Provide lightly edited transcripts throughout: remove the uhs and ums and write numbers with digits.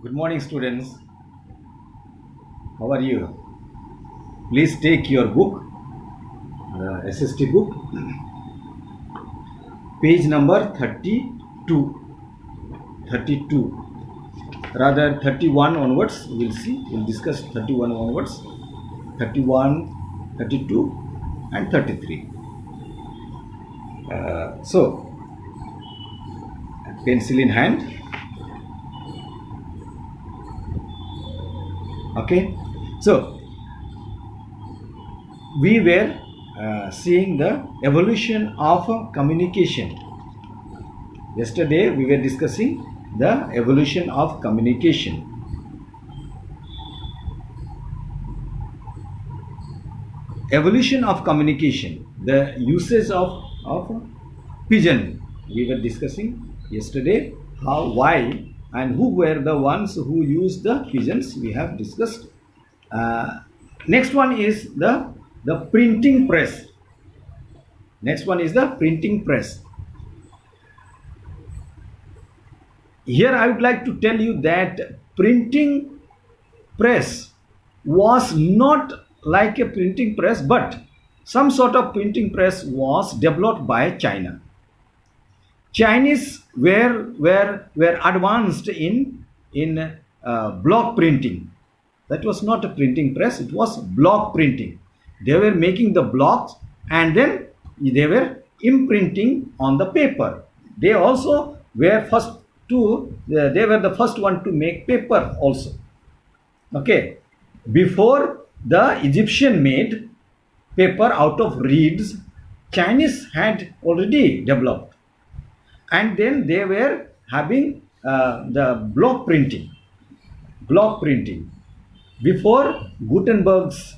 Good morning, students. How are you? Please take your book, the SST book, page number 32. 32. Rather, 31 onwards, we'll see. We'll discuss 31 onwards. 31, 32, and 33. So, pencil in hand. Okay. So, we were seeing the evolution of communication. Yesterday we were discussing the evolution of communication. Evolution of communication, the usage of pigeon. We were discussing yesterday how, why, and who were the ones who used the pigeons. We have discussed. Next one is the printing press. Next one is the printing press. Here I would like to tell you that printing press was not like a printing press, but some sort of printing press was developed by China. Chinese were advanced in block printing. That was not a printing press, it was block printing. They were making the blocks and then they were imprinting on the paper. They also were they were the first one to make paper also. Okay. Before the Egyptian made paper out of reeds, Chinese had already developed. And then they were having the block printing. Before Johannes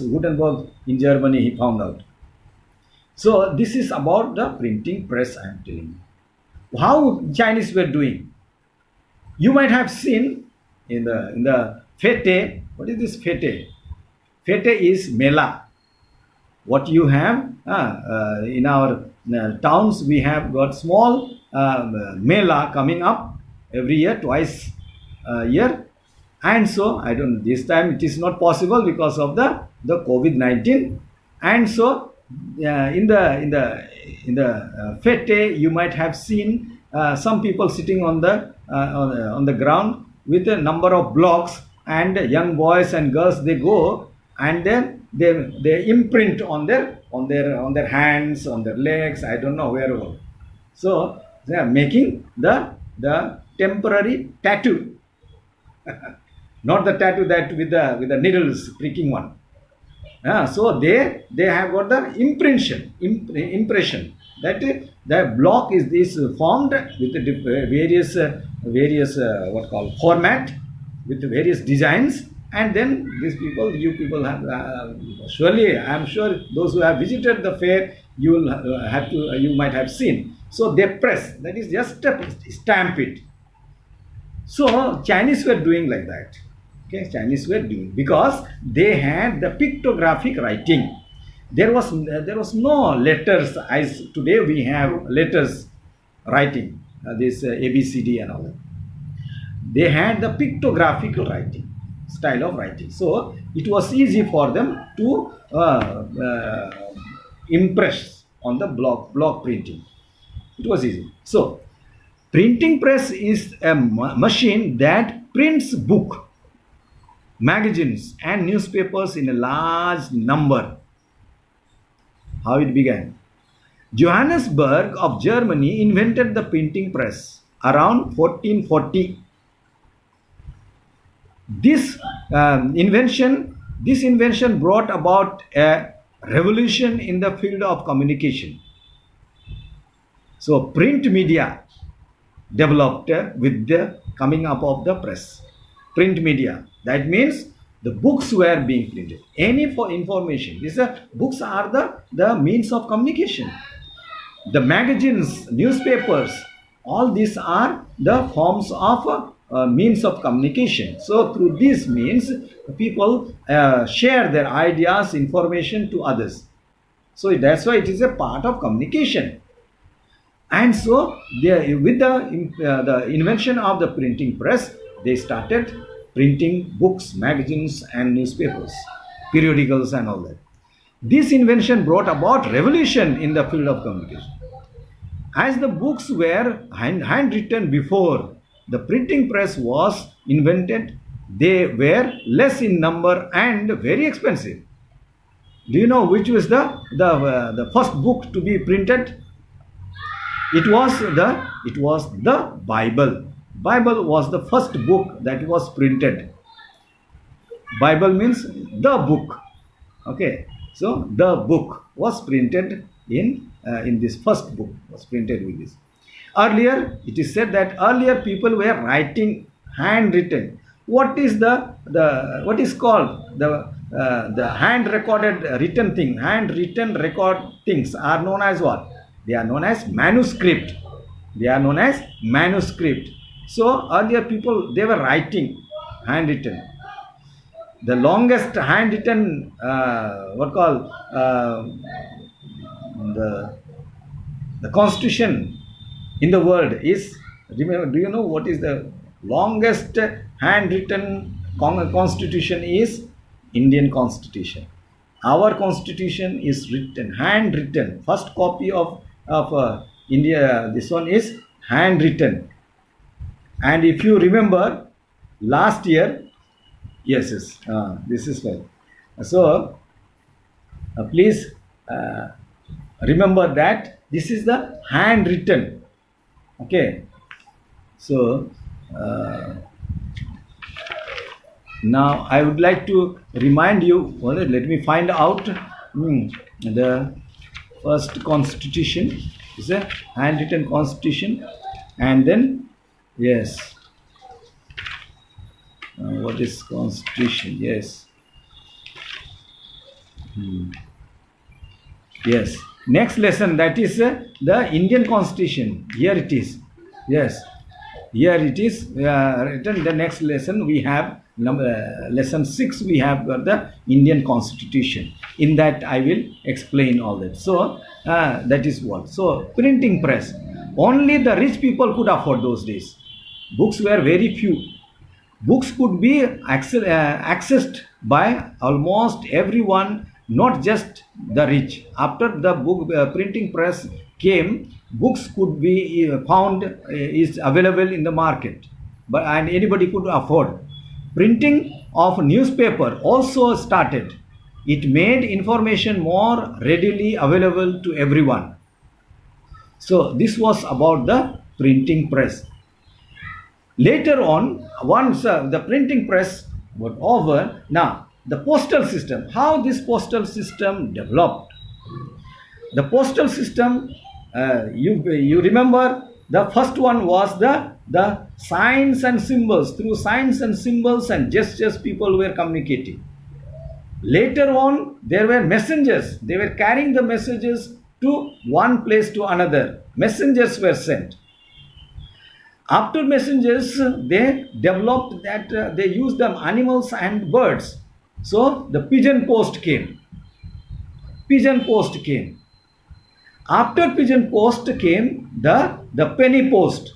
Gutenberg in Germany, he found out. So this is about the printing press I am telling you. How Chinese were doing. You might have seen in the fete. What is this fete? Fete is Mela. What you have in our towns, we have got small Mela coming up every year, twice a year. And so this time it is not possible because of the COVID-19. And so in the fete, you might have seen some people sitting on the ground with a number of blocks, and young boys and girls, they go and then they imprint on their hands, on their legs, I don't know wherever. So they are making the temporary tattoo. Not the tattoo that with the needles pricking one. So they have got the impression that the block is formed with the various what called format, with various designs, and then you people have surely, I am sure those who have visited the fair, you might have seen. So they press, that is just stamp it. So Chinese were doing like that. Okay, Chinese were doing, because they had the pictographic writing. There was no letters as today we have letters writing, this ABCD and all that. They had the pictographic writing, style of writing. So it was easy for them to impress on the block printing. It was easy. So printing press is a machine that prints book, magazines and newspapers in a large number. How it began? Johannes Berg of Germany invented the printing press around 1440. This invention brought about a revolution in the field of communication. So print media developed with the coming up of the press. Print media, that means the books were being printed. Any for information. Books are the means of communication. The magazines, newspapers, all these are the forms of means of communication. So through these means, people share their ideas, information to others. So that's why it is a part of communication. And so with the invention of the printing press, they started printing books, magazines, and newspapers, periodicals, and all that. This invention brought about revolution in the field of communication. As the books were handwritten before the printing press was invented, they were less in number and very expensive. Do you know which was the first book to be printed? It was the Bible. Bible was the first book that was printed. Bible means the book. Okay, so the book was printed in this first book was printed with this. Earlier, it is said that earlier people were writing handwritten. What is what is called the hand recorded written thing? Handwritten record things are known as what? They are known as manuscript. They are known as manuscript. So earlier people, they were writing handwritten. The longest handwritten the constitution in the world is, remember, do you know what is the longest handwritten constitution is? Indian constitution. Our constitution is written, handwritten. First copy of India, this one is handwritten. And if you remember, last year, yes, this is well. So please remember that this is the handwritten. Okay. So now I would like to remind you. Well, let me find out the first constitution is a handwritten constitution, and then yes. What is constitution? Yes. Yes. Next lesson, that is the Indian constitution. Here it is. Yes. Here it is written. The next lesson we have lesson 6. We have got the Indian constitution. In that I will explain all that. So that is what. So printing press. Only the rich people could afford those days. Books were very few. Books could be accessed by almost everyone, not just the rich. After the book printing press came, books could be found is available in the market, and anybody could afford. Printing of newspaper also started. It made information more readily available to everyone. So this was about the printing press. Later on, once the printing press was over, now the postal system, how this postal system developed. The postal system, you remember, the first one was the signs and symbols. Through signs and symbols and gestures, people were communicating. Later on, there were messengers. They were carrying the messages to one place to another. Messengers were sent. After messengers, they developed that they used them animals and birds. So the pigeon post came. Pigeon post came. After pigeon post came the penny post.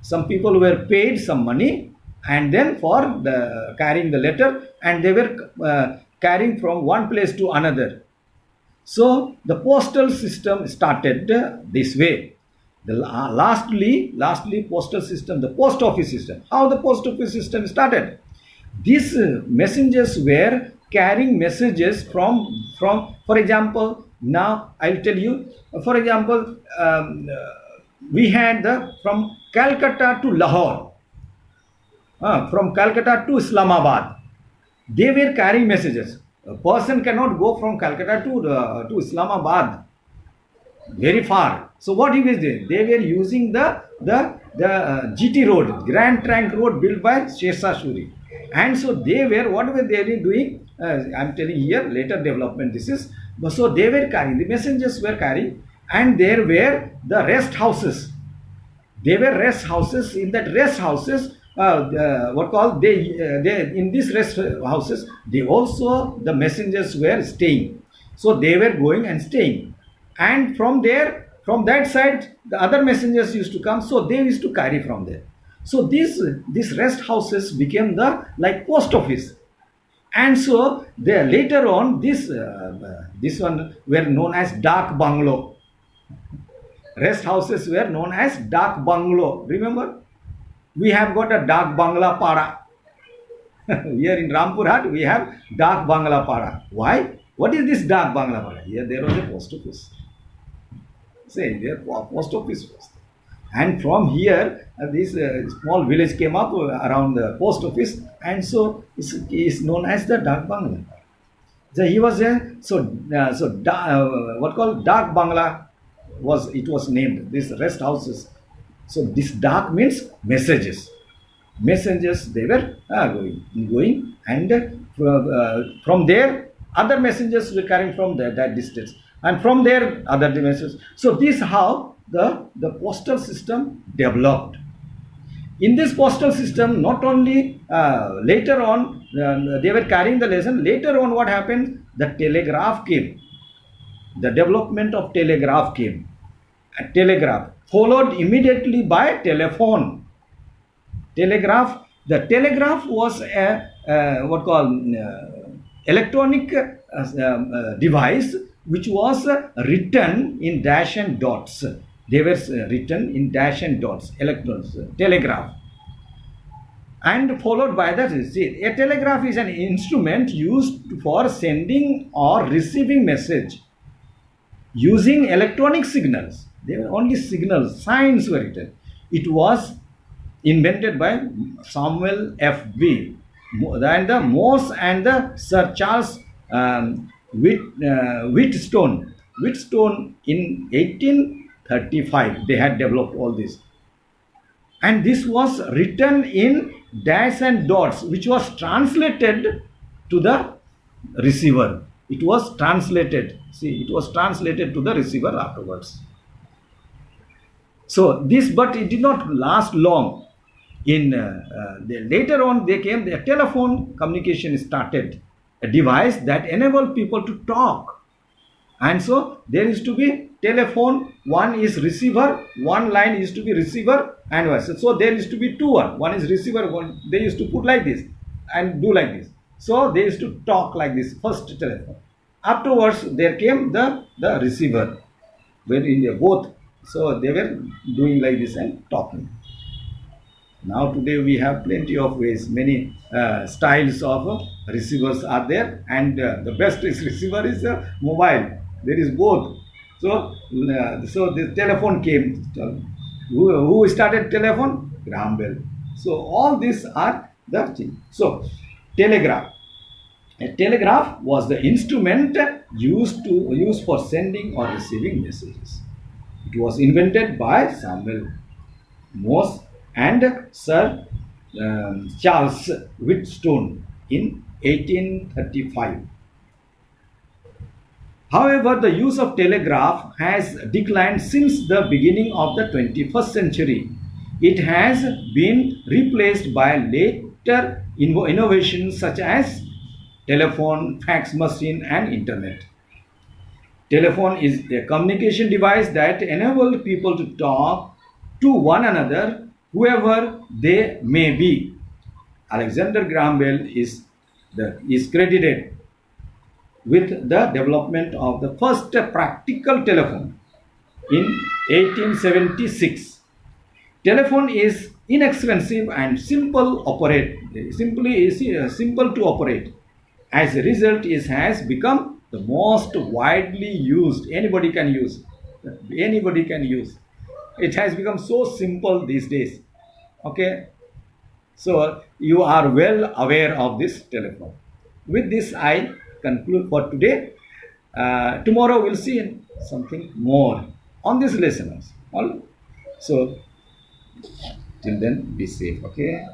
Some people were paid some money, and then for the carrying the letter, and they were carrying from one place to another. So the postal system started this way. Lastly, postal system, the post office system. How the post office system started? These messengers were carrying messages from, for example, now I'll tell you, for example, we had from Calcutta to Lahore, from Calcutta to Islamabad. They were carrying messages. A person cannot go from Calcutta to Islamabad, very far. So what he was doing? They were using the GT road, Grand Trunk road, built by Shershah Suri. And so what were they doing? I'm telling here, later development this is. So they were carrying, the messengers were carrying, and there were the rest houses. They were rest houses. In that rest houses, in these rest houses, they also, the messengers were staying. So they were going and staying. And from from that side, the other messengers used to come, so they used to carry from there. So these rest houses became the like post office. And so there later on, this one were known as Dak Bungalow. Rest houses were known as Dak Bungalow. Remember, we have got a Dak Bangla Para. Here in Rampur Hat, we have Dak Bangla Para. Why? What is this Dak Bangla Para? Here there was a post office. Say, there post office was. And from here, this small village came up around the post office, and so it's known as the Dak Bangla. So he was there. What called Dak Bangla was named. These rest houses. So this Dak means messages. Messengers they were going, and from there other messengers were carrying from that distance, and from there other messages. So this how the postal system developed. In this postal system, not only later on they were carrying the lesson. Later on, what happened? The telegraph came. The development of telegraph came. A telegraph followed immediately by telephone. The telegraph was a what called electronic device which was written in dash and dots. They were written in dash and dots, electrons, telegraph. And followed by that, see, a telegraph is an instrument used for sending or receiving message using electronic signals. They were only signals, signs were written. It was invented by Samuel F.B. and the Morse and the Sir Charles Wheatstone. Wheatstone in 1835 they had developed all this, and this was written in dash and dots, which was translated to the receiver. It was translated. See, it was translated to the receiver afterwards. So this, but it did not last long. In later on, they came. The telephone communication started, a device that enabled people to talk. And so there used to be telephone, one is receiver, one line used to be receiver, and so there used to be two one is receiver, one they used to put like this and do like this. So they used to talk like this, first telephone. Afterwards there came the receiver, where in both, so they were doing like this and talking. Now today we have plenty of ways, many styles of receivers are there, and the best is receiver is mobile. There is both. So the telephone came. Who started telephone? Graham Bell. So all these are the thing. So telegraph. A telegraph was the instrument used for sending or receiving messages. It was invented by Samuel Morse and Sir Charles Wheatstone in 1835. However, the use of telegraph has declined since the beginning of the 21st century. It has been replaced by later innovations such as telephone, fax machine, and internet. Telephone is a communication device that enables people to talk to one another, whoever they may be. Alexander Graham Bell is credited with the development of the first practical telephone in 1876. Telephone is inexpensive and simple to operate. As a result, it has become the most widely used. Anybody can use. It has become so simple these days. Okay. So you are well aware of this telephone. With this, I conclude for today. Tomorrow we'll see something more on this lesson. So till then, be safe. Okay.